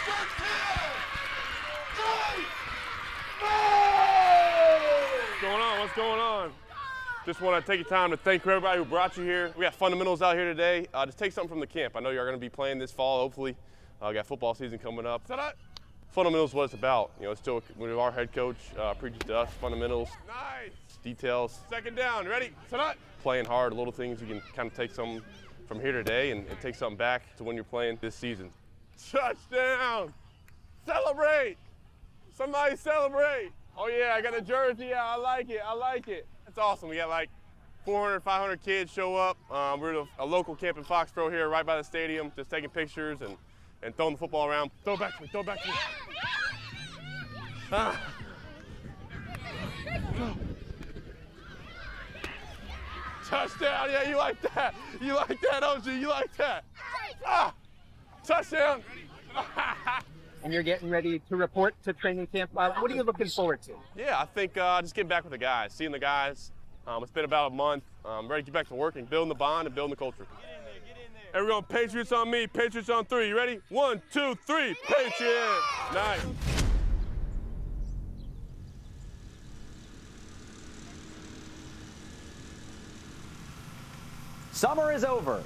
What's going on? What's going on? Just want to take your time to thank everybody who brought you here. We got fundamentals out here today. Just take something from the camp. I know you're going to be playing this fall, hopefully. We got football season coming up. Fundamentals is what it's about. You know, it's still when our head coach preaches to us fundamentals. Nice. Details. Second down. Ready? Playing hard, little things you can kind of take some from here today and take something back to when you're playing this season. Touchdown! Celebrate! Somebody celebrate! Oh yeah, I got a jersey out. I like it. I like it. That's awesome. We got like 400, 500 kids show up. We're at a local camp in Foxborough here, right by the stadium, just taking pictures and throwing the football around. Throw it back to me. Throw it back to me. Touchdown, yeah, you like that. You like that, OG, you like that. Touchdown. And you're getting ready to report to training camp. What are you looking forward to? Yeah, I think just getting back with the guys, seeing the guys. It's been about a month. I'm ready to get back to work and building the bond and building the culture. Get in there. Everyone, Patriots on me, Patriots on 3. You ready? 1, 2, 3, Patriots. Nice. Summer is over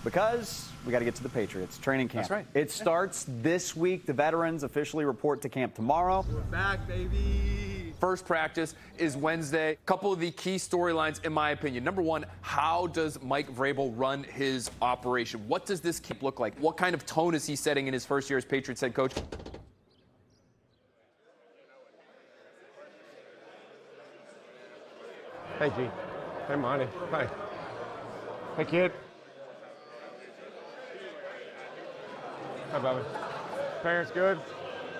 because we got to get to the Patriots training camp. That's right. It starts this week. The veterans officially report to camp tomorrow. We're back, baby. First practice is Wednesday. Couple of the key storylines, in my opinion. Number one, how does Mike Vrabel run his operation? What does this camp look like? What kind of tone is he setting in his first year as Patriots head coach? Hey, G. Hey, Monty. Hi. Hey, kid. Hi, Bobby. Parents good?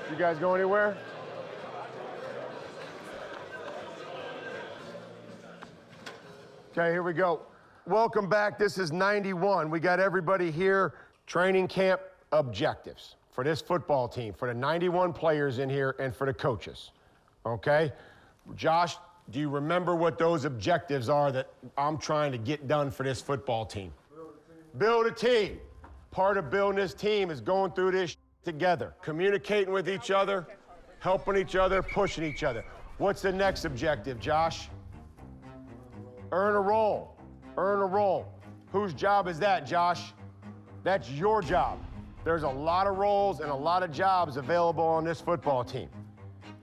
You guys go anywhere? Okay, here we go. Welcome back. This is 91. We got everybody here. Training camp objectives for this football team, for the 91 players in here, and for the coaches. Okay? Josh, do you remember what those objectives are that I'm trying to get done for this football team? Build a team. Part of building this team is going through this together, communicating with each other, helping each other, pushing each other. What's the next objective, Josh? Earn a role. Earn a role. Whose job is that, Josh? That's your job. There's a lot of roles and a lot of jobs available on this football team,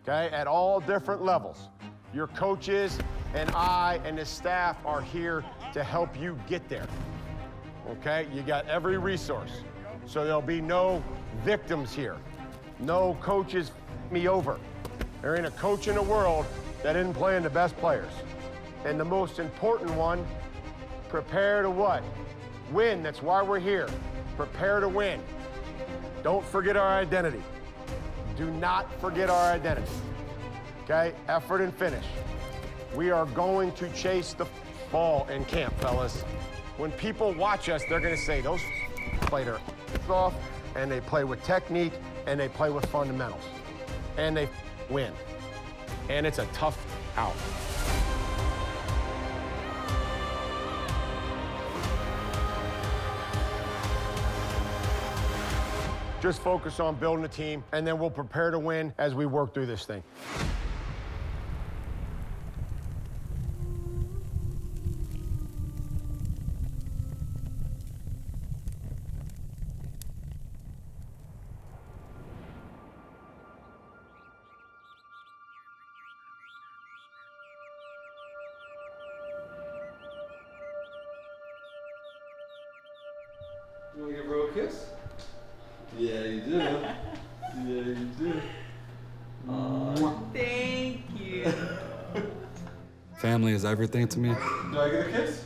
okay, at all different levels. Your coaches and I and the staff are here to help you get there, okay? You got every resource, so there'll be no victims here. No coaches me over. There ain't a coach in the world that isn't playing the best players. And the most important one, prepare to what? Win. That's why we're here. Prepare to win. Don't forget our identity. Do not forget our identity. Okay? Effort and finish. We are going to chase the ball in camp, fellas. When people watch us, they're going to say, those play their off, and they play with technique, and they play with fundamentals. And they win. And it's a tough out. Just focus on building a team, and then we'll prepare to win as we work through this thing. You want to give bro a kiss? Yeah, you do. Yeah, you do. Thank you. Family is everything to me. Do I get a kiss?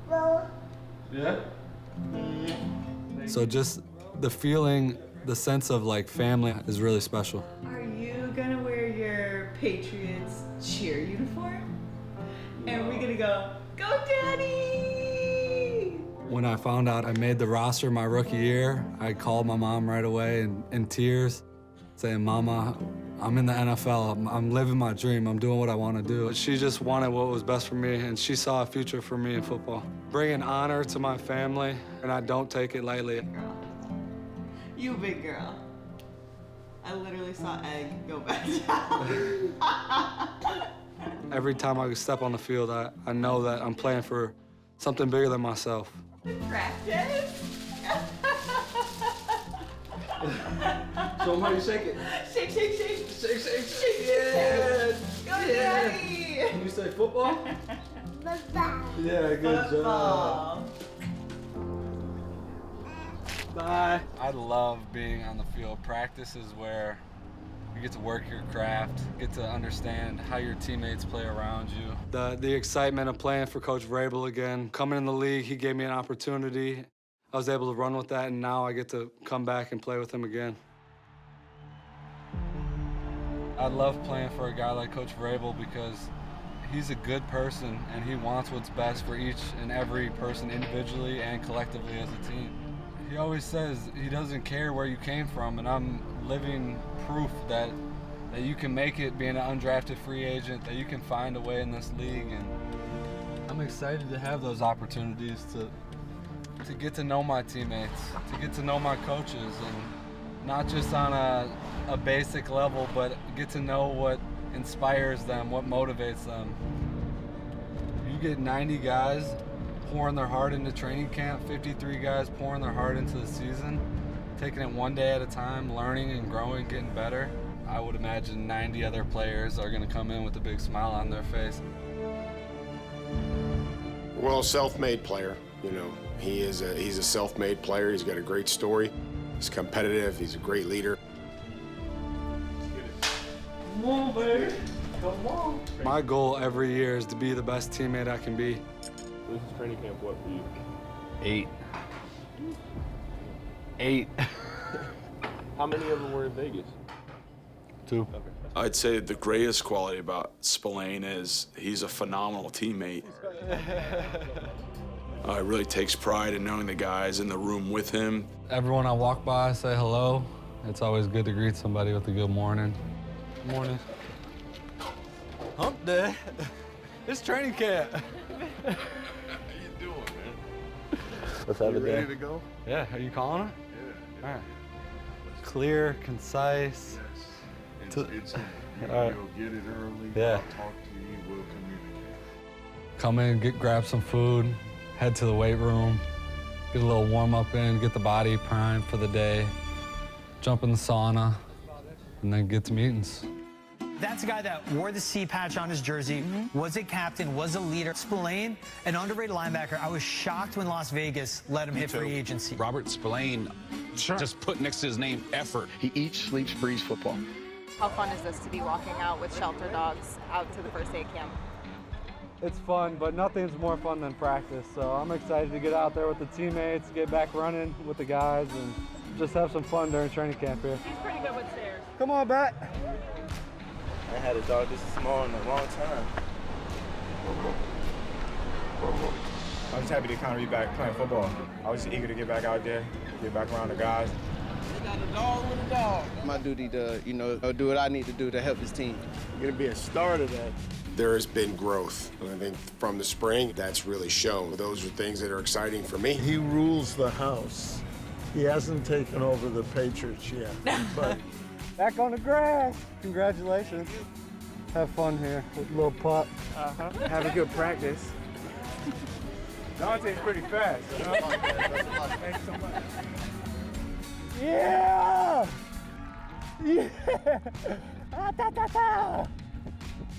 No. Yeah? So just the feeling, the sense of like family is really special. Are you gonna wear your Patriots cheer uniform? And we're gonna go, go Daddy! When I found out I made the roster my rookie year, I called my mom right away in tears, saying, Mama, I'm in the NFL. I'm living my dream. I'm doing what I want to do. She just wanted what was best for me, and she saw a future for me in football. Bringing honor to my family, and I don't take it lightly. Girl. You big girl. I literally saw Egg go back down. Every time I step on the field, I know that I'm playing for something bigger than myself. Practice? Show them how you shake it. Shake, shake, shake. Shake, shake, shake. Yeah. Go, Daddy. Can you say football? Yeah, good Football. Bye. I love being on the field. Practice is where you get to work your craft, get to understand how your teammates play around you. The excitement of playing for Coach Vrabel again. Coming in the league, he gave me an opportunity. I was able to run with that, and now I get to come back and play with him again. I love playing for a guy like Coach Vrabel because he's a good person, and he wants what's best for each and every person individually and collectively as a team. He always says he doesn't care where you came from, and I'm living proof that you can make it being an undrafted free agent, that you can find a way in this league, and I'm excited to have those opportunities to get to know my teammates, to get to know my coaches, and not just on a basic level, but get to know what inspires them, what motivates them. You get 90 guys pouring their heart into training camp, 53 guys pouring their heart into the season, taking it one day at a time, learning and growing, getting better. I would imagine 90 other players are going to come in with a big smile on their face. Well, self-made player, you know. He's a self-made player. He's got a great story. He's competitive. He's a great leader. Come on, baby. Come on. My goal every year is to be the best teammate I can be. This is training camp what for you? 8. 8. How many of them were in Vegas? 2. Okay. I'd say the greatest quality about Spillane is he's a phenomenal teammate. It really takes pride in knowing the guys in the room with him. Everyone I walk by, I say hello. It's always good to greet somebody with a good morning. Good morning. Hump day. It's training camp. How you doing, man? Let's have a day. Ready to go? Yeah, are you calling it? Yeah. All right. Clear, concise. It's all right. You'll get it early. Yeah. I'll talk to you. We'll communicate. Come in, grab some food, head to the weight room, get a little warm up in, get the body primed for the day, jump in the sauna, and then get to meetings. That's a guy that wore the C patch on his jersey, was a captain, was a leader. Spillane, an underrated linebacker. I was shocked when Las Vegas let him hit free agency. Robert Spillane, just put next to his name, effort. He eats, sleeps, breathes football. How fun is this to be walking out with shelter dogs out to the first day of camp? It's fun, but nothing's more fun than practice. So I'm excited to get out there with the teammates, get back running with the guys, and just have some fun during training camp here. He's pretty good with stairs. Come on, Bat. I had a dog this small in a long time. I was happy to kind of be back playing football. I was eager to get back out there, get back around the guys. He got a dog with a dog. My duty to, do what I need to do to help his team. Going to be a start of that. There has been growth. And I think from the spring, that's really shown. Those are things that are exciting for me. He rules the house. He hasn't taken over the Patriots yet, but Back on the grass. Congratulations. Have fun here with little pup. Have a good practice. Dante's pretty fast, you know? Thanks so much. Yeah! Yeah! Ah, ta, ta, ta.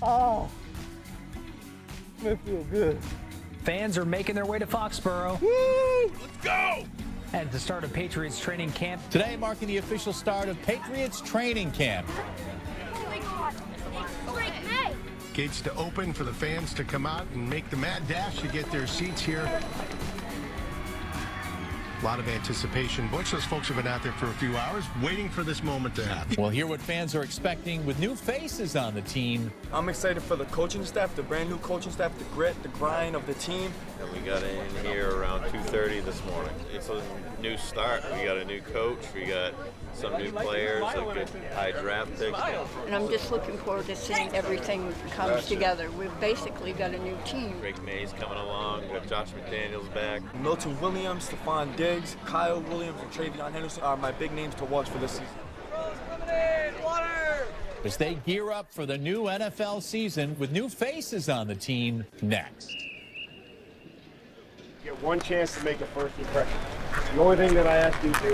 Oh, it feels good. Fans are making their way to Foxborough. Woo! Let's go! At the start of Patriots training camp. Today marking the official start of Patriots training camp. Gates to open for the fans to come out and make the mad dash to get their seats here. A lot of anticipation. A bunch of those folks have been out there for a few hours waiting for this moment to happen. We'll hear what fans are expecting with new faces on the team. I'm excited for the coaching staff, the brand new coaching staff, the grit, the grind of the team. And we got in here around 2:30 this morning. It's a new start. We got a new coach. We got some new players, a good high draft pick. And I'm just looking forward to seeing everything comes together. We've basically got a new team. Rick May's coming along. We got Josh McDaniels back. Milton Williams, Stefon Diggs, Kyle Williams, and Travion Henderson are my big names to watch for this season. as they gear up for the new NFL season with new faces on the team next. You get one chance to make a first impression. The only thing that I ask you to do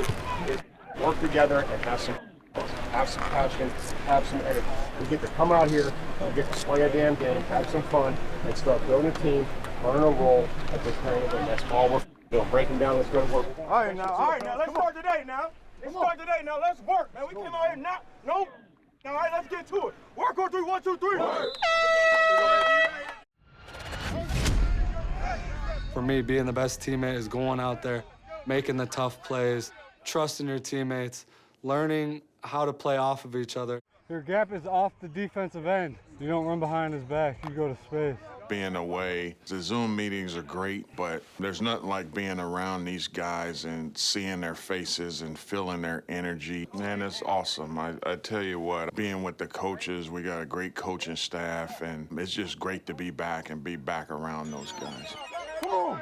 is work together and have some passion, have some energy. We get to come out here, we get to play a damn game, have some fun, and start building a team, learn a role at this training, and that's all we're doing. Breaking down, let's go to work. All right, now, let's start today now. Let's work, man. We came out here now. No. All right, let's get to it. Work on 3, 1, 2, 3. For me, being the best teammate is going out there, making the tough plays, trusting your teammates, learning how to play off of each other. Your gap is off the defensive end. You don't run behind his back, you go to space. Being away, the Zoom meetings are great, but there's nothing like being around these guys and seeing their faces and feeling their energy. Man, it's awesome. I tell you what, being with the coaches, we got a great coaching staff, and it's just great to be back and be back around those guys. Come on!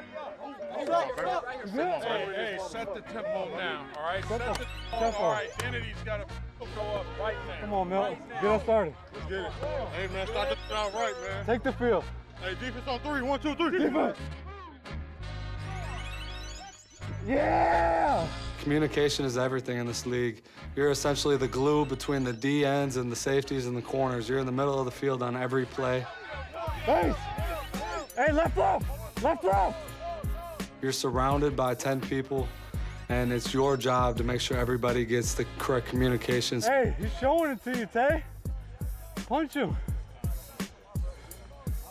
Hey, set the tempo now, all right? Set the tempo. All right, Kennedy's got to go up right now. Come on, Milton. Get us started. Let's get it. Hey, man, start this out right, man. Take the field. Hey, defense on 3, 1, 2, 3. Defense. Yeah! Communication is everything in this league. You're essentially the glue between the D ends and the safeties and the corners. You're in the middle of the field on every play. Base! Hey, left off! Left off! You're surrounded by 10 people, and it's your job to make sure everybody gets the correct communications. Hey, he's showing it to you, Tay. Punch him.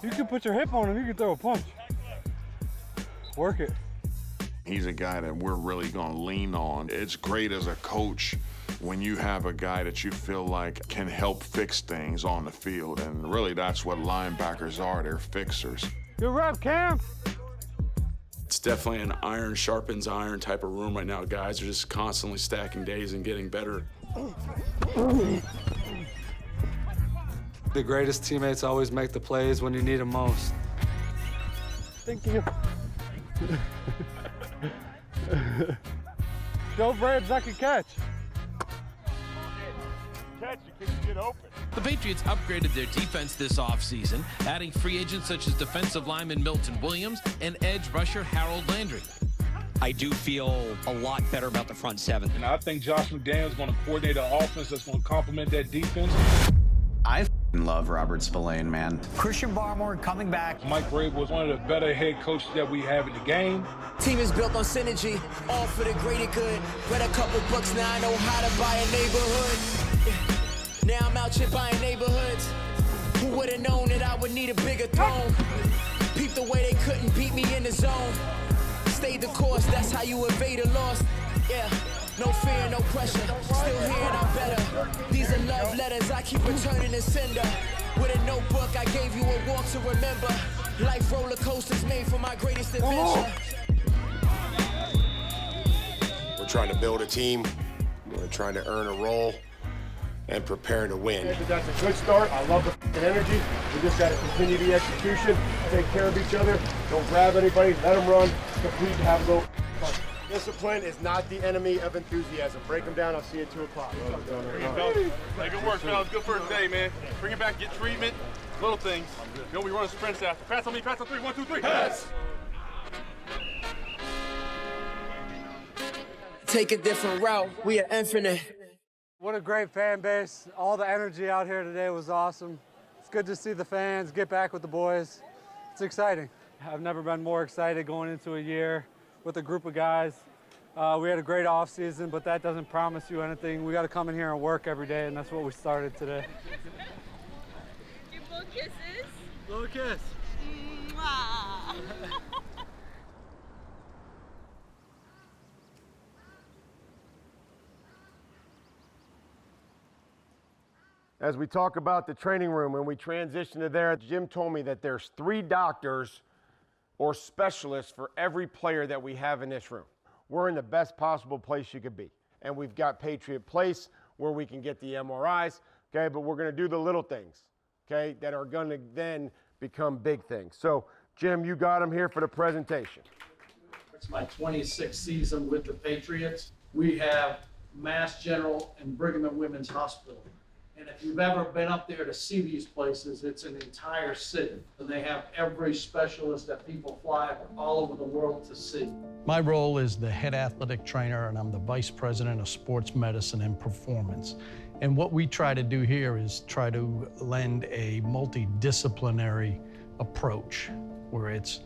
You can put your hip on him, you can throw a punch. Work it. He's a guy that we're really going to lean on. It's great as a coach when you have a guy that you feel like can help fix things on the field, and really that's what linebackers are, they're fixers. Good rep, Cam. It's definitely an iron sharpens iron type of room right now. Guys are just constantly stacking days and getting better. The greatest teammates always make the plays when you need them most. Thank you. Show Braves I can catch. Catch, you can get open. The Patriots upgraded their defense this offseason, adding free agents such as defensive lineman Milton Williams and edge rusher Harold Landry. I do feel a lot better about the front seven. And I think Josh McDaniels is going to coordinate an offense that's going to complement that defense. I love Robert Spillane, man. Christian Barmore coming back. Mike Vrabel was one of the better head coaches that we have in the game. Team is built on synergy, all for the greater good. Read a couple books, now I know how to buy a neighborhood. Now I'm out here buying neighborhoods. Who would have known that I would need a bigger throne? Peep the way they couldn't beat me in the zone. Stayed the course, that's how you evade a loss. Yeah, no fear, no pressure. Still here and I'm better. These are love letters, I keep returning to sender. With a notebook, I gave you a walk to remember. Life roller coasters made for my greatest adventure. We're trying to build a team. We're trying to earn a role and preparing to win. That's a good start. I love the energy. We just got to continue the execution, take care of each other, don't grab anybody, let them run, complete, have a go. Discipline is not the enemy of enthusiasm. Break them down. I'll see you at 2 o'clock. Hey, good work, fellas. Good first day, man. Bring it back, get treatment, little things. You know, we run sprints after. Pass on me, pass on 3, 1, 2, 3. Pass! Take a different route. We are infinite. What a great fan base. All the energy out here today was awesome. It's good to see the fans, get back with the boys. It's exciting. I've never been more excited going into a year with a group of guys. We had a great off season, but that doesn't promise you anything. We got to come in here and work every day, and that's what we started today. Give little kisses. Little kiss. Mwah. As we talk about the training room and we transition to there, Jim told me that there's 3 doctors or specialists for every player that we have in this room. We're in the best possible place you could be. And we've got Patriot Place where we can get the MRIs, okay? But we're gonna do the little things, okay, that are gonna then become big things. So, Jim, you got them here for the presentation. It's my 26th season with the Patriots. We have Mass General and Brigham and Women's Hospital. And if you've ever been up there to see these places, it's an entire city. And they have every specialist that people fly all over the world to see. My role is the head athletic trainer, and I'm the vice president of sports medicine and performance. And what we try to do here is try to lend a multidisciplinary approach, where it's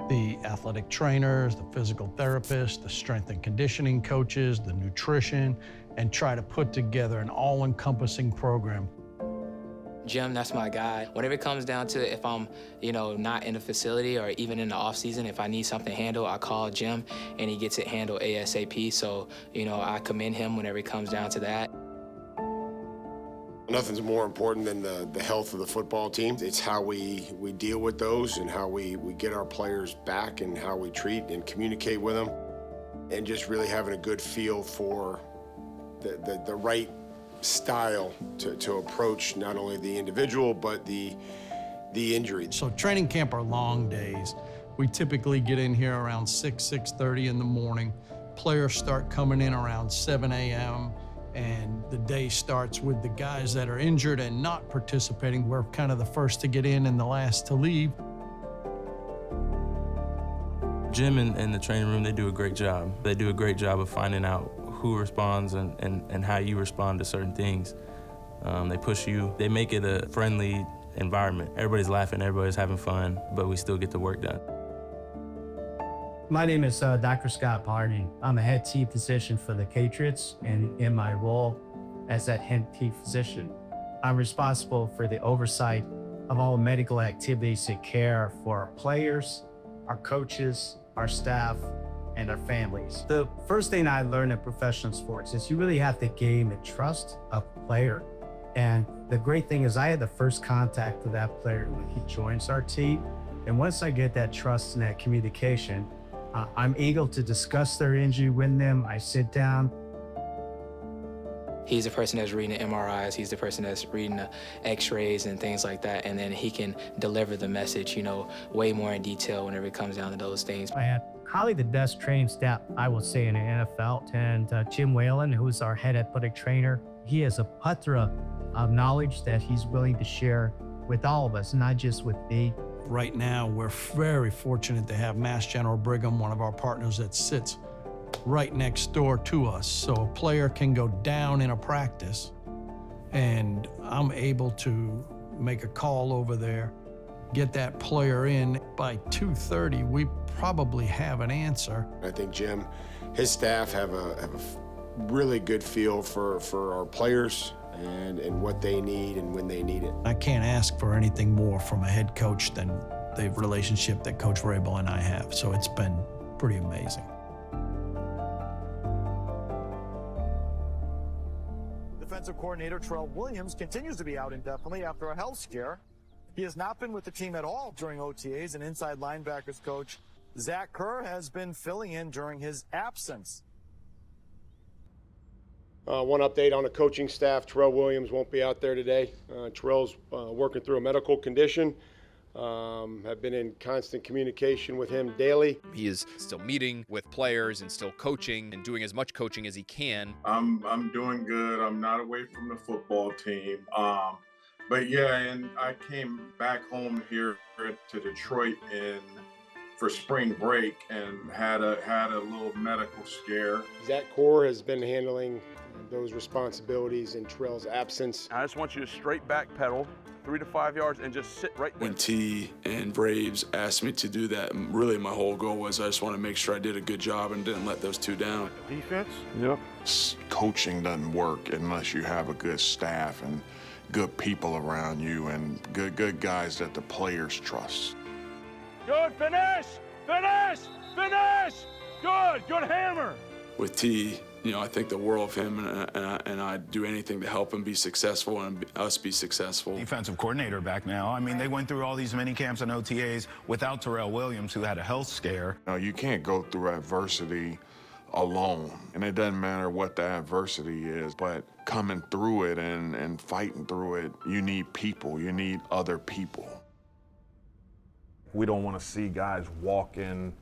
the athletic trainers, the physical therapists, the strength and conditioning coaches, the nutrition, and try to put together an all-encompassing program. Jim, that's my guy. Whenever it comes down to if I'm, not in the facility or even in the off season, if I need something handled, I call Jim and he gets it handled ASAP. So, I commend him whenever it comes down to that. Nothing's more important than the health of the football team. It's how we deal with those and how we get our players back and how we treat and communicate with them, and just really having a good feel for the right style to approach not only the individual but the injury. So training camp are long days. We typically get in here around 6:30 in the morning. Players start coming in around 7 a.m. and the day starts with the guys that are injured and not participating. We're kind of the first to get in and the last to leave. Jim and the training room, they do a great job. They do a great job of finding out who responds and how you respond to certain things. They push you. They make it a friendly environment. Everybody's laughing, everybody's having fun, but we still get the work done. My name is Dr. Scott Parney. I'm a head team physician for the Patriots, and in my role as that head team physician, I'm responsible for the oversight of all medical activities and care for our players, our coaches, our staff, and our families. The first thing I learned in professional sports is you really have to gain the trust of a player. And the great thing is I had the first contact with that player when he joins our team. And once I get that trust and that communication, I'm able to discuss their injury with them. I sit down. He's the person that's reading the MRIs. He's the person that's reading the x-rays and things like that. And then he can deliver the message, way more in detail whenever it comes down to those things. I had probably the best training staff, I will say, in the NFL. And Jim Whalen, who's our head athletic trainer, he has a plethora of knowledge that he's willing to share with all of us, not just with me. Right now, we're very fortunate to have Mass General Brigham, one of our partners, that sits right next door to us. So a player can go down in a practice, and I'm able to make a call over there, get that player in. By 2:30, we probably have an answer. I think Jim, his staff have a really good feel for our players and what they need and when they need it. I can't ask for anything more from a head coach than the relationship that Coach Vrabel and I have. So it's been pretty amazing. Defensive coordinator Terrell Williams continues to be out indefinitely after a health scare. He has not been with the team at all during OTAs, and inside linebackers coach Zach Kerr has been filling in during his absence. One update on the coaching staff, Terrell Williams won't be out there today. Terrell's working through a medical condition. Have been in constant communication with him daily. He is still meeting with players and still coaching and doing as much coaching as he can. I'm doing good. I'm not away from the football team. But yeah, and I came back home here to Detroit for spring break and had a little medical scare. Zach Kerr has been handling those responsibilities in Terrell's absence. I just want you to straight back pedal 3 to 5 yards and just sit right there. When T and Braves asked me to do that, really my whole goal was I just want to make sure I did a good job and didn't let those two down. Defense? Yep. Coaching doesn't work unless you have a good staff and good people around you and good guys that the players trust. Good finish! Finish! Finish! Good hammer! With T, I think the world of him, and I'd do anything to help him be successful and us be successful. Defensive coordinator back now. I mean, they went through all these mini camps and OTAs without Terrell Williams, who had a health scare. You can't go through adversity alone, and it doesn't matter what the adversity is, but coming through it and fighting through it, you need people. You need other people. We don't want to see guys walk in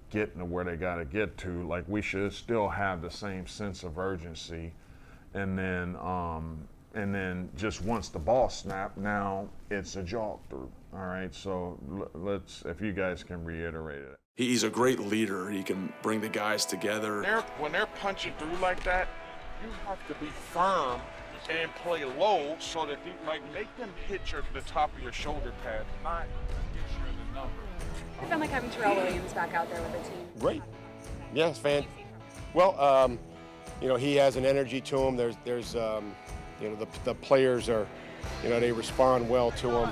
getting to where they got to get to. Like, we should still have the same sense of urgency, and then And then just once the ball snapped, now it's a jog through. All right, so let's, if you guys can reiterate it. He's a great leader. He can bring the guys together. When they're punching through like that, you have to be firm and play low so that make them hit the top of your shoulder pad, not the number. It felt like having Terrell Williams back out there with the team. Great. Yes, fan. Well, you know, he has an energy to him. There's you know, the players are, you know, they respond well to him.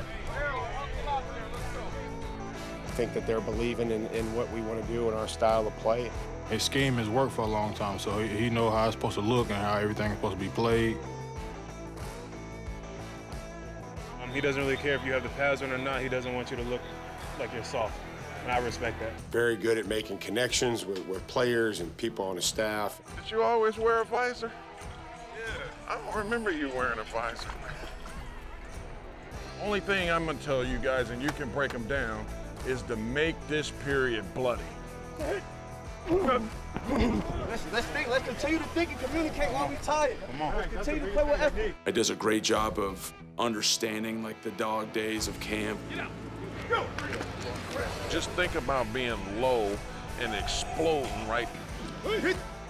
I think that they're believing in what we want to do and our style of play. His scheme has worked for a long time, so he knows how it's supposed to look and how everything is supposed to be played. He doesn't really care if you have the pads on or not. He doesn't want you to look like you're soft, and I respect that. Very good at making connections with players and people on the staff. Did you always wear a visor? Yeah, I don't remember you wearing a visor. Only thing I'm gonna tell you guys, and you can break them down, is to make this period bloody. Let's continue to think and communicate while we tired. Come on. Let's continue to play with effort. He does a great job of understanding like the dog days of camp. Go. Just think about being low and exploding, right?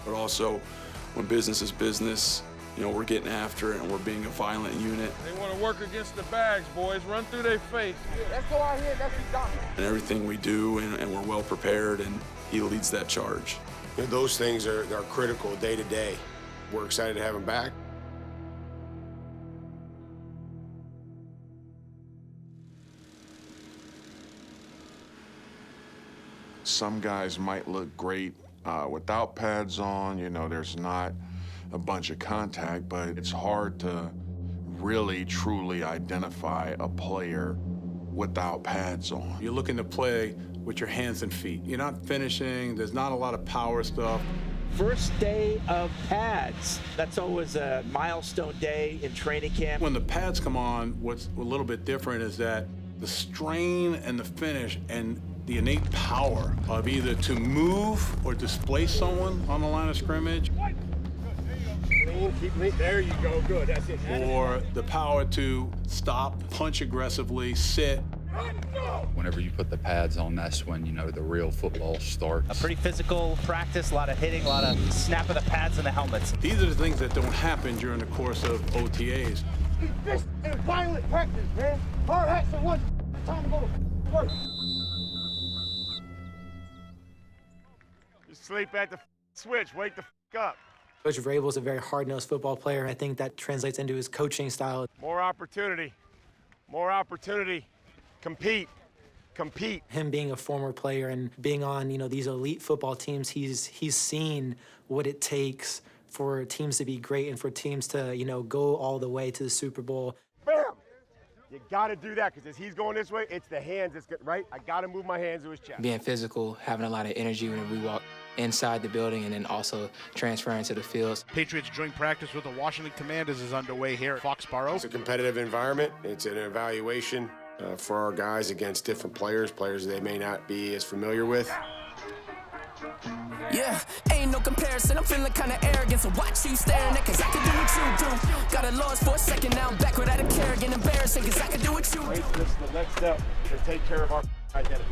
But also, when business is business, you know, we're getting after it and we're being a violent unit. They want to work against the bags, boys. Run through their face. Let's go out here. Let's be dominant. And everything we do, and we're well prepared, and he leads that charge. You know, those things are critical day to day. We're excited to have him back. Some guys might look great without pads on. You know, there's not a bunch of contact, but it's hard to really, truly identify a player without pads on. You're looking to play with your hands and feet. You're not finishing. There's not a lot of power stuff. First day of pads. That's always a milestone day in training camp. When the pads come on, what's a little bit different is that the strain and the finish and the innate power of either to move or displace someone on the line of scrimmage. Keep lean. There you go. Good. That's it. Or the power to stop, punch aggressively, sit. Whenever you put the pads on, that's when, you know, the real football starts. A pretty physical practice, a lot of hitting, a lot of snap of the pads and the helmets. These are the things that don't happen during the course of OTAs. This is violent practice, man. Hard hats at once. Time to go to work. You sleep at the switch. Wake the up. Coach Vrabel is a very hard-nosed football player. I think that translates into his coaching style. More opportunity. More opportunity. Compete. Compete. Him being a former player and being on, you know, these elite football teams, he's seen what it takes for teams to be great and for teams to, you know, go all the way to the Super Bowl. Bam! You got to do that because as he's going this way, it's the hands that's good, right? I got to move my hands to his chest. Being physical, having a lot of energy when we walk inside the building and then also transferring to the fields. Patriots joint practice with the Washington Commanders is underway here at Foxborough. It's a competitive environment. It's an evaluation for our guys against different players they may not be as familiar with. Yeah, ain't no comparison. I'm feeling kind of arrogant, so watch you staring at, cause I can do what you do. Got a loss for a second, now I'm back without a care, getting embarrassing, cause I can do what you do. This is the next step to take care of our identity.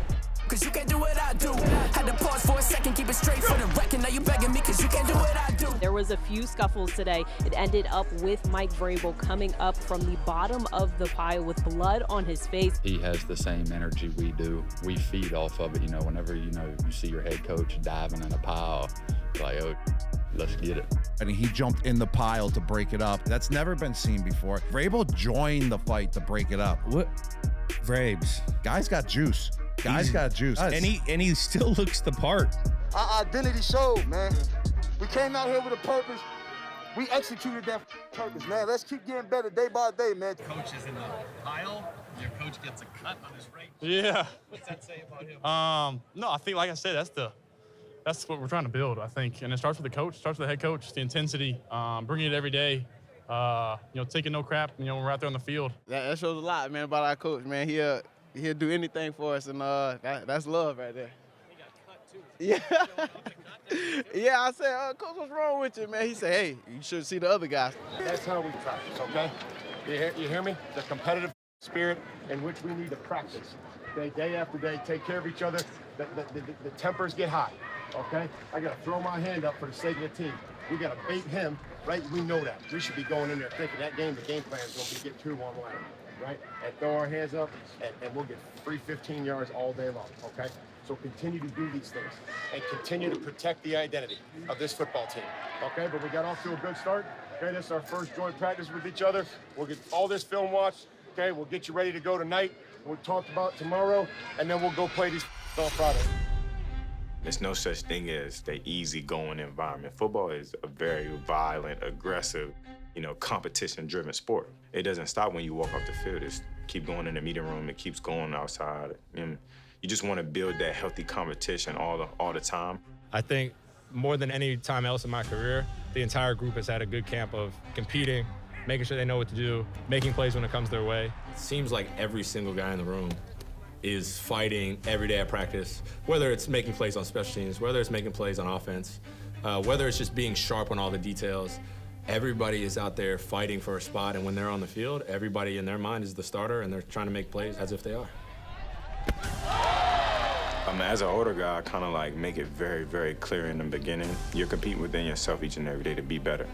Cause you can't do what I do. Had to pause for a second, keep it straight for the record. Now you begging me cause you can't do what I do. There was a few scuffles today. It ended up with Mike Vrabel coming up from the bottom of the pile with blood on his face. He has the same energy we do. We feed off of it. You know, whenever, you know, you see your head coach diving in a pile, like, oh, let's get it. And he jumped in the pile to break it up. That's never been seen before. Vrabel joined the fight to break it up. What? Vrabes. Guy's got juice. Guy's got juice. And he still looks the part. Our identity showed, man. We came out here with a purpose. We executed that purpose, man. Let's keep getting better day by day, man. Coach is in the pile. Your coach gets a cut on his right. Yeah. What's that say about him? No, I think, like I said, that's what we're trying to build, I think. And it starts with the coach, starts with the head coach, the intensity, bringing it every day. You know, taking no crap, you know, when we're out there on the field. That shows a lot, man, about our coach, man. He'll do anything for us, and that's love right there. He got cut, too. Yeah. Yeah, I said, Coach, what's wrong with you, man? He said, hey, you should see the other guys. That's how we practice, okay? You hear me? The competitive spirit in which we need to practice. Okay, day after day, take care of each other. The tempers get hot, okay? I got to throw my hand up for the sake of the team. We got to bait him, right? We know that. We should be going in there thinking that game, the game plan is going to be get 2 on line, right? And throw our hands up, and we'll get free 15 yards all day long, okay? So continue to do these things and continue to protect the identity of this football team, okay? But we got off to a good start. Okay, this is our first joint practice with each other. We'll get all this film watched, okay? We'll get you ready to go tonight. We'll talk about tomorrow, and then we'll go play these on Friday. There's no such thing as the easy-going environment. Football is a very violent, aggressive, competition-driven sport. It doesn't stop when you walk off the field. It's keep going in the meeting room. It keeps going outside. And you just want to build that healthy competition all the time. I think more than any time else in my career, the entire group has had a good camp of competing, making sure they know what to do, making plays when it comes their way. It seems like every single guy in the room is fighting every day at practice, whether it's making plays on special teams, whether it's making plays on offense, whether it's just being sharp on all the details. Everybody is out there fighting for a spot, and when they're on the field, everybody in their mind is the starter, and they're trying to make plays as if they are. As an older guy, I kind of like make it very, very clear in the beginning. You're competing within yourself each and every day to be better.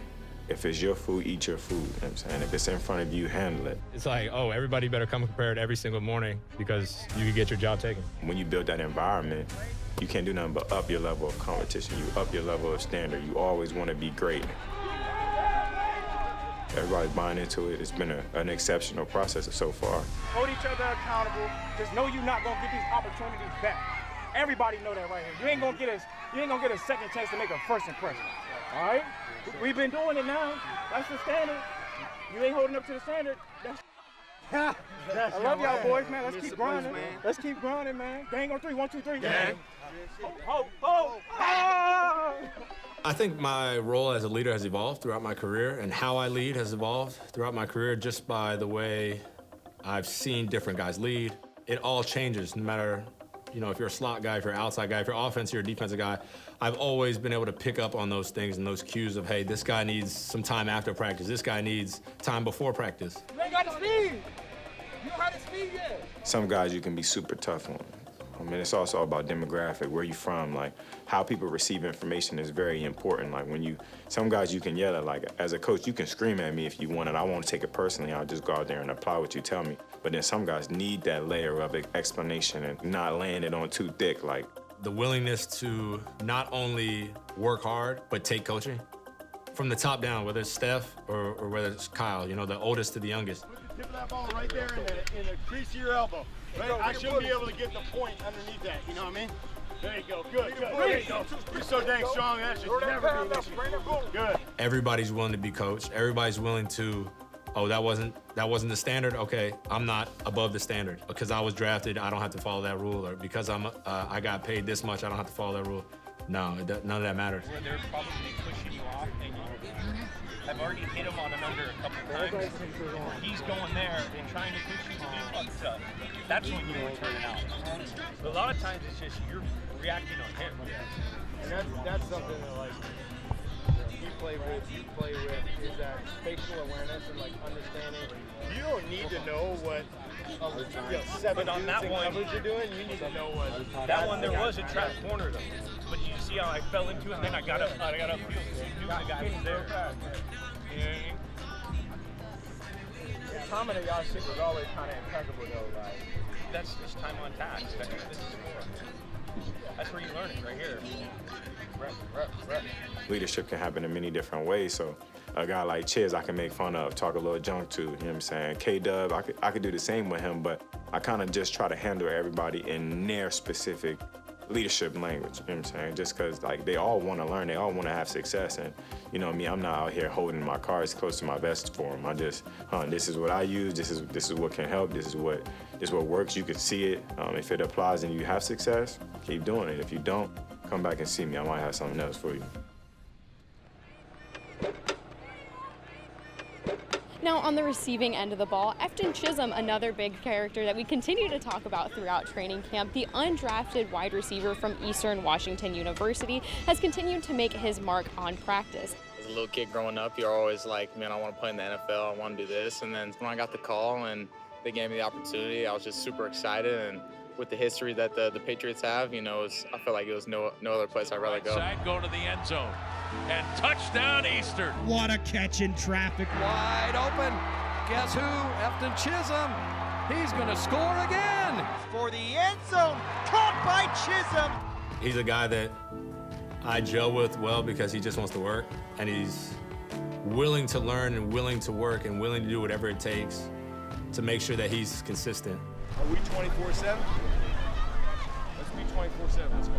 If it's your food, eat your food. You know what I'm saying? If it's in front of you, handle it. It's like, oh, everybody better come prepared every single morning because you can get your job taken. When you build that environment, you can't do nothing but up your level of competition. You up your level of standard. You always want to be great. Everybody's buying into it. It's been an exceptional process so far. Hold each other accountable. Just know you're not gonna get these opportunities back. Everybody know that right here. You ain't gonna get a second chance to make a first impression. All right? We've been doing it now. That's the standard. You ain't holding up to the standard. I love y'all boys, man. Let's keep grinding. Let's keep grinding, man. Gang on 3. 1, 2, 3. Gang. I think my role as a leader has evolved throughout my career, and how I lead has evolved throughout my career just by the way I've seen different guys lead. It all changes no matter, if you're a slot guy, if you're an outside guy, if you're offensive, you're a defensive guy. I've always been able to pick up on those things and those cues of, hey, this guy needs some time after practice. This guy needs time before practice. You ain't got the speed. You don't have the speed yet. Some guys you can be super tough on. It's also about demographic, where you from, like how people receive information is very important. Like some guys you can yell at, like as a coach, you can scream at me if you want it. I won't take it personally. I'll just go out there and apply what you tell me. But then some guys need that layer of explanation and not laying it on too thick. Like the willingness to not only work hard, but take coaching from the top down, whether it's Steph or whether it's Kyle, the oldest to the youngest. Tip that ball right there in the crease of your elbow. Right? I should be able to get the point underneath that, you know what I mean? There you go, good. There you go. You're so dang strong, that should never be an issue. Good. Everybody's willing to be coached. Everybody's willing to, oh, that wasn't the standard? Okay, I'm not above the standard. Because I was drafted, I don't have to follow that rule. Or because I got paid this much, I don't have to follow that rule. No, none of that matters. Where they're probably pushing you off and I've already hit him on an under a couple times. Where he's going there and trying to push you to do fun stuff. That's when you were turning out. But a lot of times it's just you're reacting on him. And that's something that you play with is that spatial awareness and understanding. You don't need to know what 7 on that one coverage you're doing. You need to know what that one. There was a trap corner though, but you see how I fell into it, and then I got up. I got upfield. Knew the guy was there. The timing of y'all shit was always kind of impeccable though. Like that's just time on task. That's where you learn it right here. Rep. Leadership can happen in many different ways. So a guy like Chiz, I can make fun of, talk a little junk to, you know what I'm saying? K-Dub, I could do the same with him, but I kind of just try to handle everybody in their specific leadership language, you know what I'm saying? Just because they all want to learn, they all want to have success, and you know me, I'm not out here holding my cards close to my vest for them. I just, this is what I use, this is what can help, this is what works, you can see it. If it applies and you have success, keep doing it. If you don't, come back and see me, I might have something else for you. Now, on the receiving end of the ball, Efton Chism, another big character that we continue to talk about throughout training camp, the undrafted wide receiver from Eastern Washington University, has continued to make his mark on practice. As a little kid growing up, you're always like, man, I want to play in the NFL, I want to do this. And then when I got the call and they gave me the opportunity, I was just super excited. And with the history that the Patriots have, you know, I felt like it was no other place I'd rather go. Side, go to the end zone. And touchdown Eastern. What a catch in traffic. Wide open. Guess who? Efton Chism. He's going to score again. For the end zone. Caught by Chism. He's a guy that I gel with well because he just wants to work. And he's willing to learn and willing to work and willing to do whatever it takes to make sure that he's consistent. Are we 24/7? Let's be 24/7. Let's go.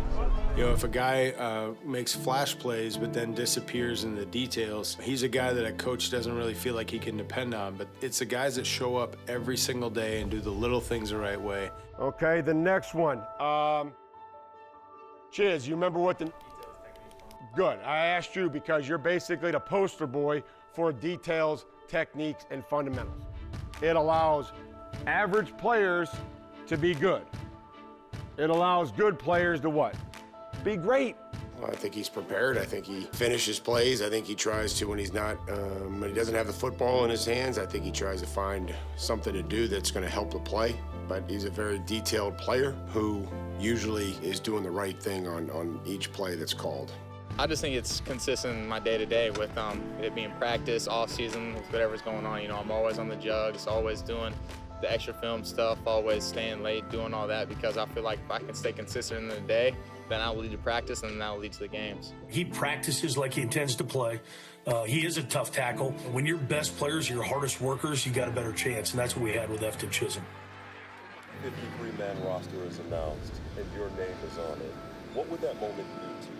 You know, if a guy makes flash plays but then disappears in the details, he's a guy that a coach doesn't really feel like he can depend on. But it's the guys that show up every single day and do the little things the right way. Okay, the next one. Chiz, you remember what the... Good. I asked you because you're basically the poster boy for details, techniques, and fundamentals. It allows average players to be good. It allows good players to what? Be great. Well, I think he's prepared. I think he finishes plays. I think he tries to, when he's not, when he doesn't have the football in his hands, I think he tries to find something to do that's going to help the play. But he's a very detailed player who usually is doing the right thing on each play that's called. I just think it's consistent in my day-to-day with it being practice, off-season, whatever's going on. You know, I'm always on the jugs, always doing the extra film stuff, always staying late, doing all that, because I feel like if I can stay consistent in the day, then that will lead to practice, and then that will lead to the games. He practices like he intends to play. He is a tough tackle. When your best players are your hardest workers, you got a better chance, and that's what we had with Efton Chism. 53-man roster is announced, and your name is on it. What would that moment mean to you?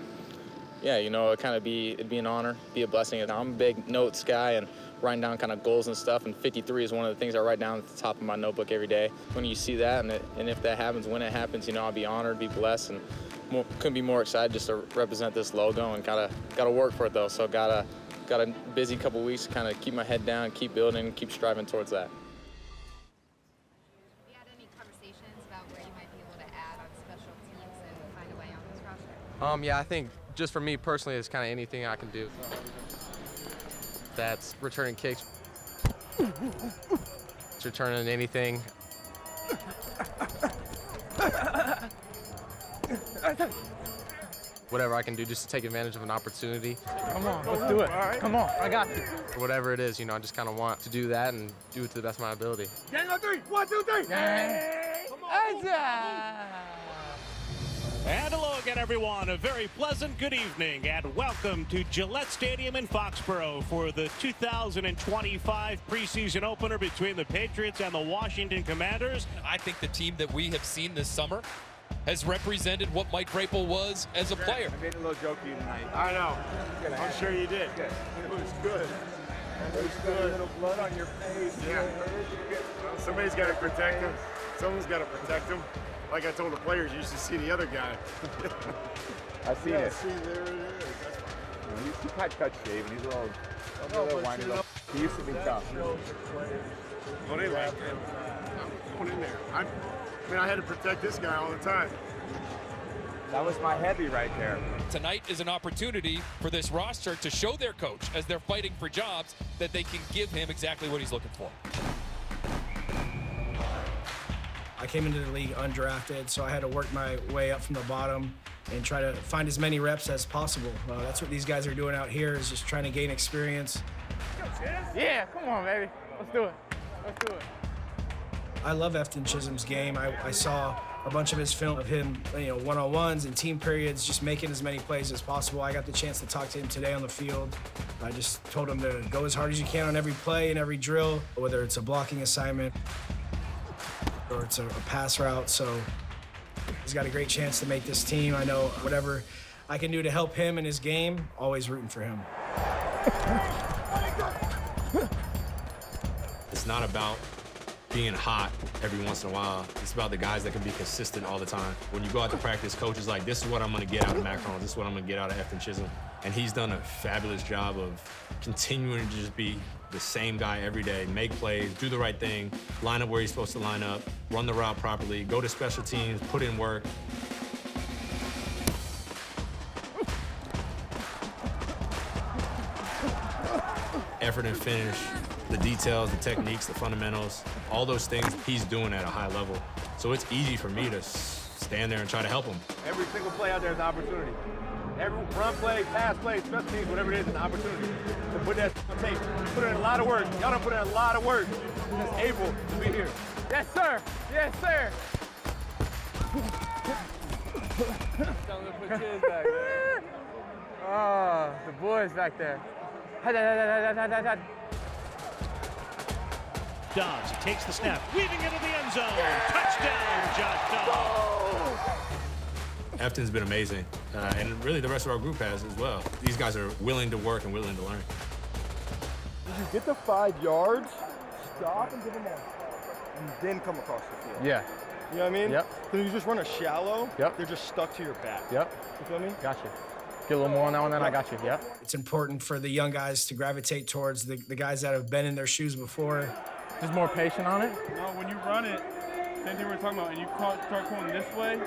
Yeah, you know, it'd be an honor, be a blessing. I'm a big notes guy and writing down kind of goals and stuff, and 53 is one of the things I write down at the top of my notebook every day. When you see that, and if that happens, when it happens, you know, I'll be honored, be blessed, and couldn't be more excited just to represent this logo, and gotta work for it though. So got a busy couple weeks to kind of keep my head down, keep building, keep striving towards that. Have you had any conversations about where you might be able to add on special teams and find a way on this roster? Yeah, I think just for me personally, it's kind of anything I can do. That's returning kicks, it's returning anything. Whatever I can do just to take advantage of an opportunity. Come on, let's do it. Come on, I got you. Whatever it is, you know, I just kind of want to do that and do it to the best of my ability. Gang on three. 1, 2, 3. And hello again, everyone. A very pleasant good evening, and welcome to Gillette Stadium in Foxborough for the 2025 preseason opener between the Patriots and the Washington Commanders. I think the team that we have seen this summer has represented what Mike Vrabel was as a player. I made a little joke to you tonight. I know. I'm sure you did. It was good. It was good. A little blood on your face. Yeah. Somebody's got to protect him. Someone's got to protect him. Like I told the players, you should see the other guy. I see it. See, there it is. He's cut shaven. He's a little whiny little. He used to be tough. Well, they like him. I'm going in there. I mean, I had to protect this guy all the time. That was my heavy right there. Tonight is an opportunity for this roster to show their coach, as they're fighting for jobs, that they can give him exactly what he's looking for. I came into the league undrafted, so I had to work my way up from the bottom and try to find as many reps as possible. That's what these guys are doing out here, is just trying to gain experience. Yeah, come on, baby. Let's do it. Let's do it. I love Efton Chism's game. I saw a bunch of his film of him, you know, one-on-ones and team periods, just making as many plays as possible. I got the chance to talk to him today on the field. I just told him to go as hard as you can on every play and every drill, whether it's a blocking assignment or it's a pass route. So he's got a great chance to make this team. I know whatever I can do to help him in his game, always rooting for him. It's not about being hot every once in a while. It's about the guys that can be consistent all the time. When you go out to practice, coach is like, this is what I'm gonna get out of Mack, this is what I'm gonna get out of Efton Chism. And he's done a fabulous job of continuing to just be the same guy every day, make plays, do the right thing, line up where he's supposed to line up, run the route properly, go to special teams, put in work. Effort and finish, the details, the techniques, the fundamentals, all those things he's doing at a high level. So it's easy for me to stand there and try to help him. Every single play out there is an opportunity. Every run play, pass play, special teams, whatever it is an opportunity to put that on tape. Put in a lot of work. Y'all done put in a lot of work that's able to be here. Yes, sir. Yes, sir. Tell them to put kids back there. Oh, the boys back there. Dobbs takes the snap, weaving into the end zone. Touchdown, Josh Dobbs. Efton's been amazing, and really the rest of our group has as well. These guys are willing to work and willing to learn. Did you get the 5 yards, stop and give them off, and then come across the field? Yeah. You know what I mean? Yep. So you just run a shallow, yep. They're just stuck to your back. Yep. You feel me? Gotcha. Get a little more on that one, then I got you. Yep. It's important for the young guys to gravitate towards the guys that have been in their shoes before. Just more patient on it? No, when you run it, same thing we were talking about, and you start going this way,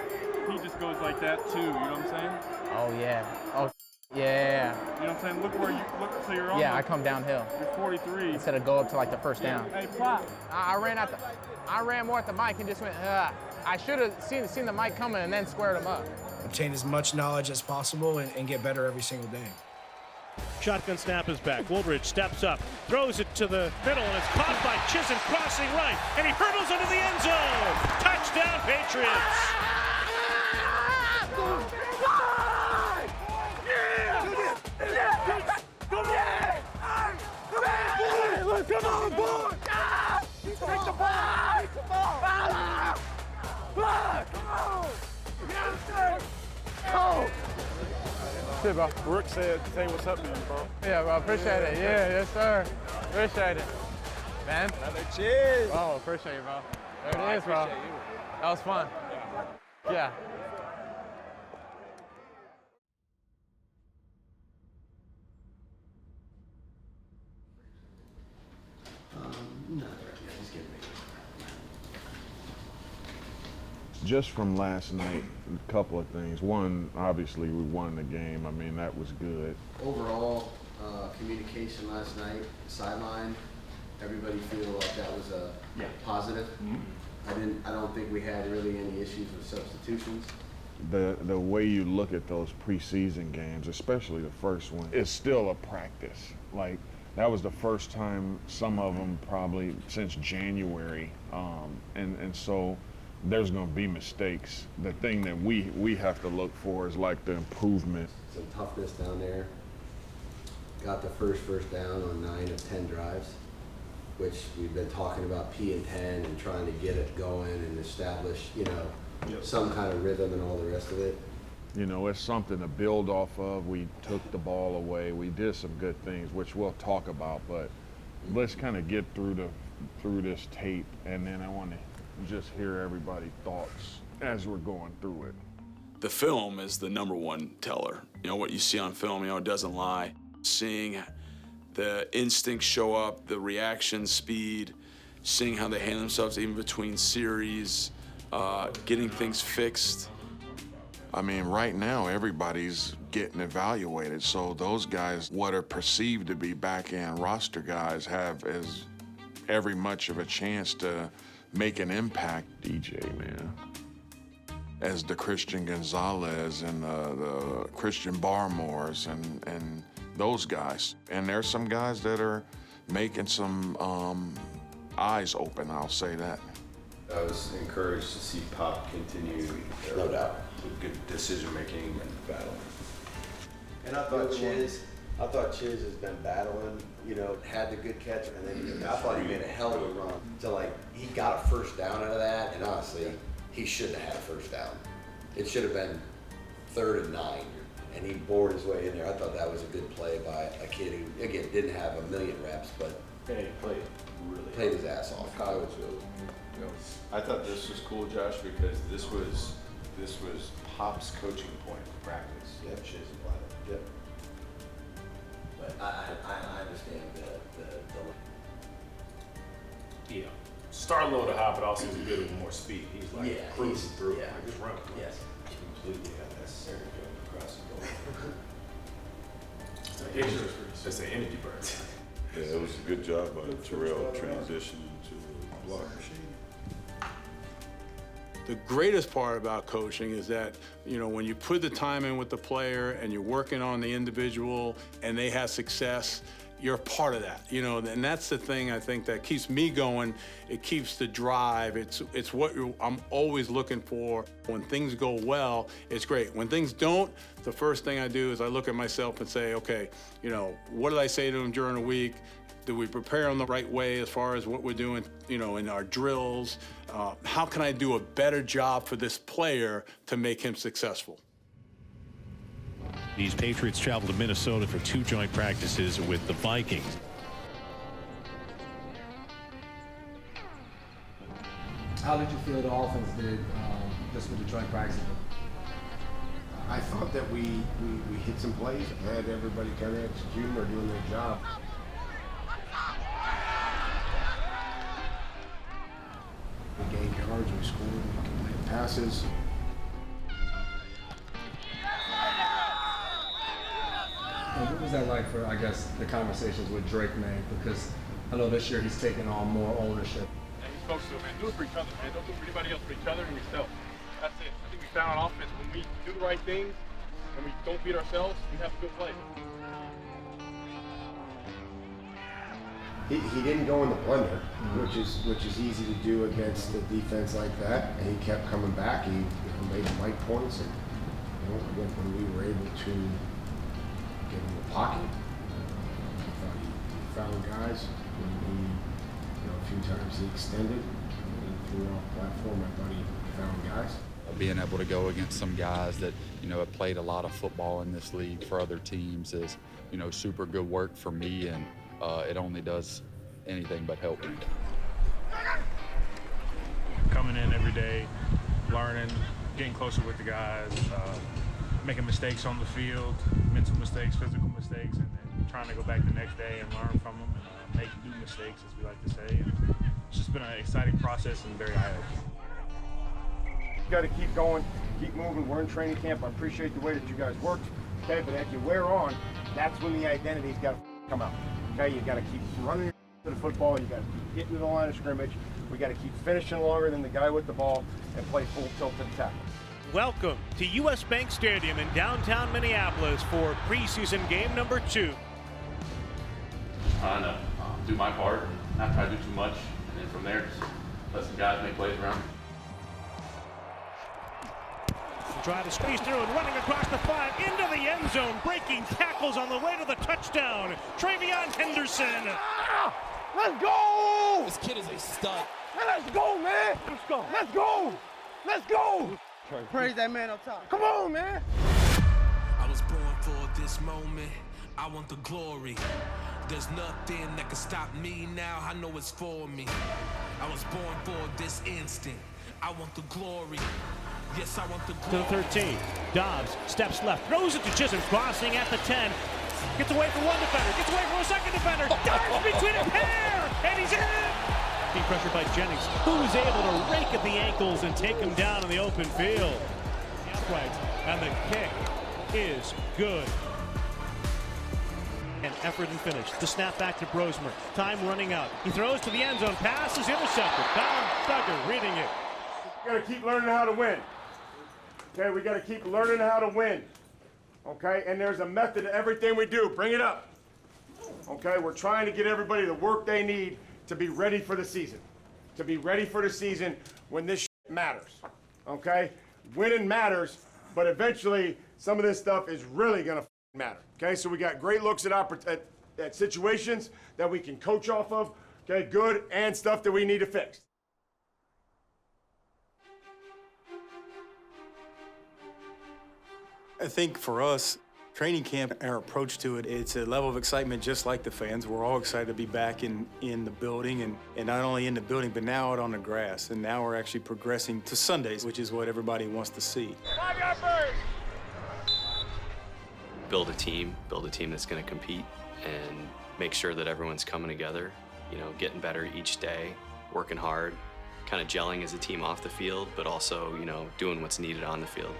he just goes like that too, you know what I'm saying? Oh, yeah. Oh, yeah. You know what I'm saying? Look where you look, so you're on. Yeah, I come downhill. You're 43. Instead of go up to like the first down. Hey, pop. I ran more at the mic and just went, I should have seen the mic coming and then squared him up. Obtain as much knowledge as possible and get better every single day. Shotgun snap is back. Woolridge steps up, throws it to the middle, and it's caught by Chism crossing right, and he hurdles into the end zone. Touchdown, Patriots. Come on, boy! Take the ball! Go! Shit, bro. Brooke said, say what's up to you, bro. Yeah, bro, appreciate it. Yeah, yes, sir. Appreciate it. Man. Another cheers. Oh, appreciate you, bro. There it is, bro. That was fun. Yeah. Just from last night, a couple of things. One, obviously we won the game. I mean, that was good. Overall, communication last night, sideline, everybody feel like that was a positive. Mm-hmm. I don't think we had really any issues with substitutions. The way you look at those preseason games, especially the first one, it's still a practice. Like, that was the first time, some of them probably since January, and so there's going to be mistakes. The thing that we have to look for is like the improvement. Some toughness down there. Got the first down on 9 of 10 drives, which we've been talking about P and 10 and trying to get it going and establish, some kind of rhythm and all the rest of it. It's something to build off of. We took the ball away. We did some good things, which we'll talk about, but let's kind of get through this tape, and then I want to just hear everybody's thoughts as we're going through it. The film is the number one teller. What you see on film, it doesn't lie. Seeing the instincts show up, the reaction speed, seeing how they handle themselves even between series, getting things fixed. I mean, right now, everybody's getting evaluated, so those guys, what are perceived to be back-end roster guys, have as every much of a chance to make an impact. DJ, man. As the Christian Gonzalez and the Christian Barmores and those guys. And there's some guys that are making some eyes open, I'll say that. I was encouraged to see Pop continue no doubt with good decision-making and battle. And I thought Chiz has been battling, had the good catch, and then I thought he made a hell of a run. So, he got a first down out of that, and honestly, he shouldn't have had a first down. It should have been 3rd and 9. and he bored his way in there. I thought that was a good play by a kid who, again, didn't have a million reps, but played his ass off. I was really. I thought this was cool, Josh, because this was Pop's coaching point of practice. Yep. Chism. Yep. But I understand the yeah. Start low to high, but also he's good with more speed. He's like cruising through. Yeah. Like, just run. Yes. Completely unnecessary jump across the goal. It's an energy burn. Yeah, it was a good job by Terrell transitioning to block. The greatest part about coaching is that, you know, when you put the time in with the player and you're working on the individual and they have success, you're a part of that, you know, and that's the thing I think that keeps me going. It keeps the drive. It's what I'm always looking for. When things go well, it's great. When things don't, the first thing I do is I look at myself and say, okay, you know, what did I say to them during the week? Did we prepare them the right way as far as what we're doing, you know, in our drills? How can I do a better job for this player to make him successful? These Patriots travel to Minnesota for 2 joint practices with the Vikings. How did you feel the offense did just with the joint practices? I thought that we hit some plays. I had everybody kind of executing or doing their job. We gained yards, we scored, we completed passes. And what was that like for, I guess, the conversations with Drake made? Because I know this year he's taking on more ownership. And he spoke to him, man, do it for each other, man. Don't do it for anybody else, for each other and yourself. That's it. I think we found on offense, when we do the right things and we don't beat ourselves, we have a good play. He didn't go in the blender, which is easy to do against a defense like that, and he kept coming back. He made the right points, and again, when we were able to get in the pocket, I thought he found guys. When he, a few times he extended and threw off platform, I thought he found guys. Being able to go against some guys that have played a lot of football in this league for other teams is super good work for me, and it only does anything but help me. Coming in every day, learning, getting closer with the guys, making mistakes on the field, mental mistakes, physical mistakes, and then trying to go back the next day and learn from them and make new mistakes, as we like to say. And it's just been an exciting process and very eye-opening. You got to keep going, keep moving. We're in training camp. I appreciate the way that you guys worked. Okay, but as you wear on, that's when the identity's got to come out. Okay, you got to keep running to the football. You got to keep getting to the line of scrimmage. We got to keep finishing longer than the guy with the ball and play full tilt to the tackle. Welcome to U.S. Bank Stadium in downtown Minneapolis for preseason game number 2. Trying to do my part and not try to do too much, and then from there just let some guys make plays around me. Trying to squeeze through and running across the 5 into the end zone, breaking tackles on the way to the touchdown. Travion Henderson. Let's go! This kid is a stud. Hey, let's go, man! Let's go! Let's go! Let's go! Praise that man up top. Come on, man! I was born for this moment. I want the glory. There's nothing that can stop me now. I know it's for me. I was born for this instant. I want the glory. Yes, I want the glory. To the 13. Dobbs steps left, throws it to Chism, crossing at the 10. Gets away from one defender, gets away from a second defender, dives between a pair, and he's in! Being pressured by Jennings, who was able to rake at the ankles and take him down in the open field. Upright, and the kick is good. And effort and finish. The snap back to Brosmer. Time running out. He throws to the end zone. Pass is intercepted. Tom Duggar reading it. We got to keep learning how to win. Okay, we got to keep learning how to win. Okay, and there's a method to everything we do. Bring it up. Okay, we're trying to get everybody the work they need to be ready for the season. To be ready for the season when this shit matters. Okay, winning matters, but eventually some of this stuff is really gonna matter. Okay, so we got great looks at situations that we can coach off of. Okay, good, and stuff that we need to fix. I think for us, training camp, our approach to it, it's a level of excitement just like the fans. We're all excited to be back in the building, and not only in the building, but now out on the grass. And now we're actually progressing to Sundays, which is what everybody wants to see. Build a team that's going to compete, and make sure that everyone's coming together, you know, getting better each day, working hard, kind of gelling as a team off the field, but also, you know, doing what's needed on the field.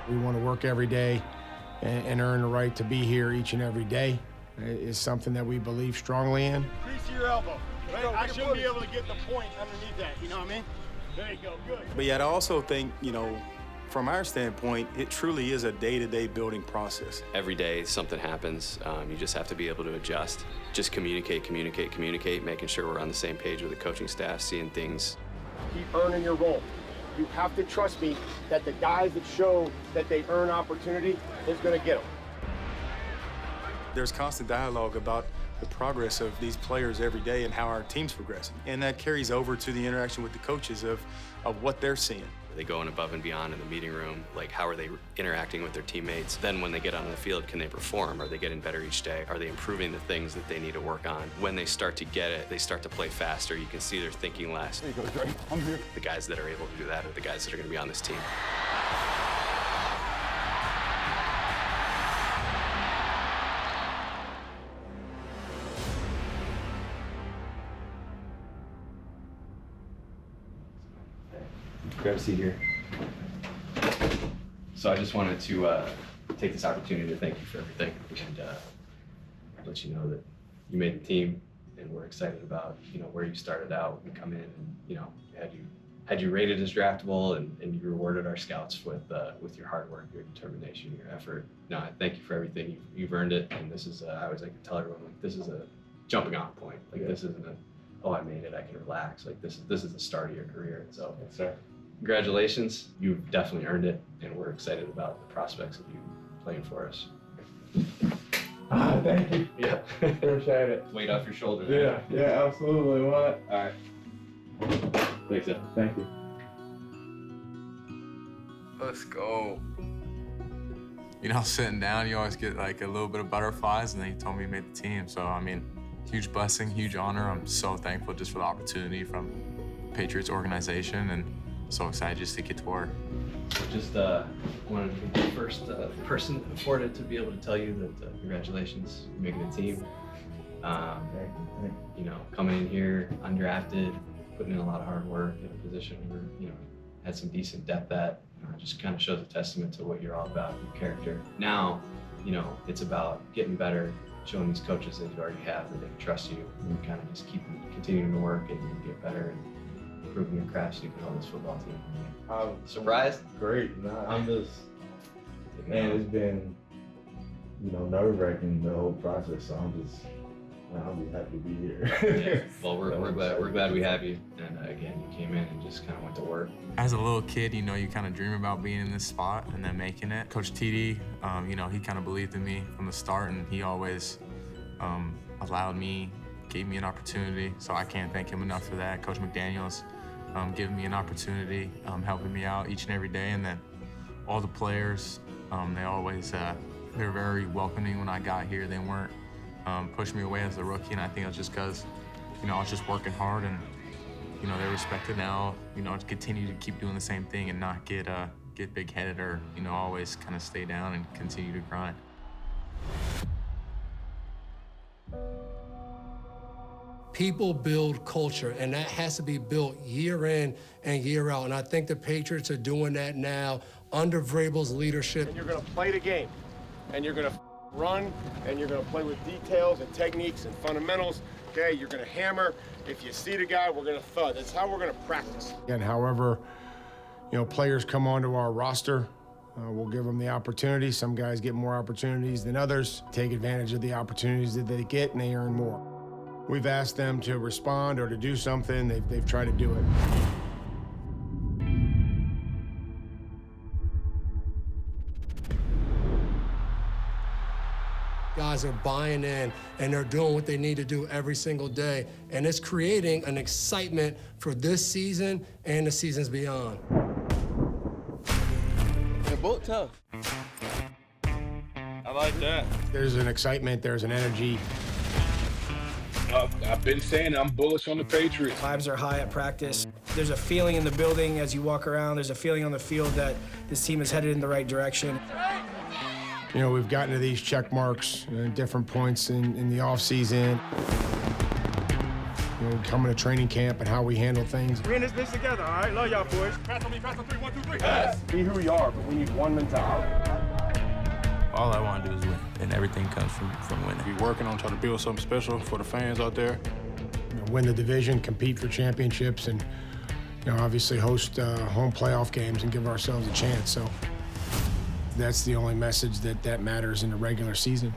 We want to work every day and earn the right to be here each and every day. It's something that we believe strongly in. Crease your elbow. Right? I should be able to get the point underneath that, you know what I mean? There you go, good. But yet I also think, you know, from our standpoint, it truly is a day-to-day building process. Every day something happens. You just have to be able to adjust. Just communicate, making sure we're on the same page with the coaching staff, seeing things. Keep earning your role. You have to trust me that the guys that show that they earn opportunity is going to get them. There's constant dialogue about the progress of these players every day and how our team's progressing. And that carries over to the interaction with the coaches of what they're seeing. Are they going above and beyond in the meeting room? Like, how are they interacting with their teammates? Then when they get on the field, can they perform? Are they getting better each day? Are they improving the things that they need to work on? When they start to get it, they start to play faster. You can see they're thinking less. There you go, Dre. I'm here. The guys that are able to do that are the guys that are going to be on this team. Grab a seat here. So I just wanted to take this opportunity to thank you for everything and let you know that you made the team, and we're excited about, you know, where you started out and come in, and, you know, had you rated as draftable, and you rewarded our scouts with your hard work, your determination, your effort. No, I thank you for everything. You've earned it, and this is I always like to tell everyone, like, this is a jumping off point. Like, this isn't a, oh, I made it, I can relax. Like, this is the start of your career. So yes, sir. Congratulations, you've definitely earned it, and we're excited about the prospects of you playing for us. Thank you. Yeah. Appreciate it. Weight off your shoulders. Yeah, absolutely. What? All right. Thanks, Ed. Thank you. Let's go. You know, sitting down, you always get like a little bit of butterflies, and then he told me he made the team. So, I mean, huge blessing, huge honor. I'm so thankful just for the opportunity from Patriots organization, and so excited just to get to work. Just wanted to be the first person afforded to be able to tell you that congratulations, you're making the team. You know, coming in here undrafted, putting in a lot of hard work in a position where, you know, had some decent depth at, just kind of shows a testament to what you're all about, your character. Now, you know, it's about getting better, showing these coaches that you already have that they can trust you, and kind of just continuing to work and get better and improving your craft so you can hold this football team. Surprised? Great. Nah, I'm just, man, it's been, you know, nerve-wracking the whole process. So I'm just happy to be here. Yeah. Well, we're glad we have you. And again, you came in and just kind of went to work. As a little kid, you know, you kind of dream about being in this spot and then making it. Coach TD, you know, he kind of believed in me from the start, and he always allowed me, gave me an opportunity. So I can't thank him enough for that. Coach McDaniels, giving me an opportunity, helping me out each and every day. And then all the players, they always, they were very welcoming when I got here. They weren't pushing me away as a rookie, and I think it was just because, you know, I was just working hard, and, you know, they respected now, you know, to continue to keep doing the same thing and not get big-headed, or, you know, always kind of stay down and continue to grind. People build culture, and that has to be built year in and year out. And I think the Patriots are doing that now under Vrabel's leadership. And you're going to play the game, and you're going to run, and you're going to play with details and techniques and fundamentals. Okay, you're going to hammer. If you see the guy, we're going to thud. That's how we're going to practice. And however, you know, players come onto our roster, we'll give them the opportunity. Some guys get more opportunities than others. Take advantage of the opportunities that they get, and they earn more. We've asked them to respond or to do something. They've tried to do it. Guys are buying in, and they're doing what they need to do every single day. And it's creating an excitement for this season and the seasons beyond. book tough. I like that. There's an excitement, there's an energy. I've been saying I'm bullish on the Patriots. Vibes are high at practice. There's a feeling in the building as you walk around. There's a feeling on the field that this team is headed in the right direction. You know, we've gotten to these check marks at different points in the offseason. You know, coming to training camp and how we handle things. We're in this bitch together, all right? Love y'all, boys. Pass on me, pass on 3, 1, 2, 3. Pass. Be who we are, but we need one mentality. All I want to do is win, and everything comes from winning. Be working on trying to build something special for the fans out there. You know, win the division, compete for championships, and you know, obviously host home playoff games and give ourselves a chance. So that's the only message that matters in the regular season.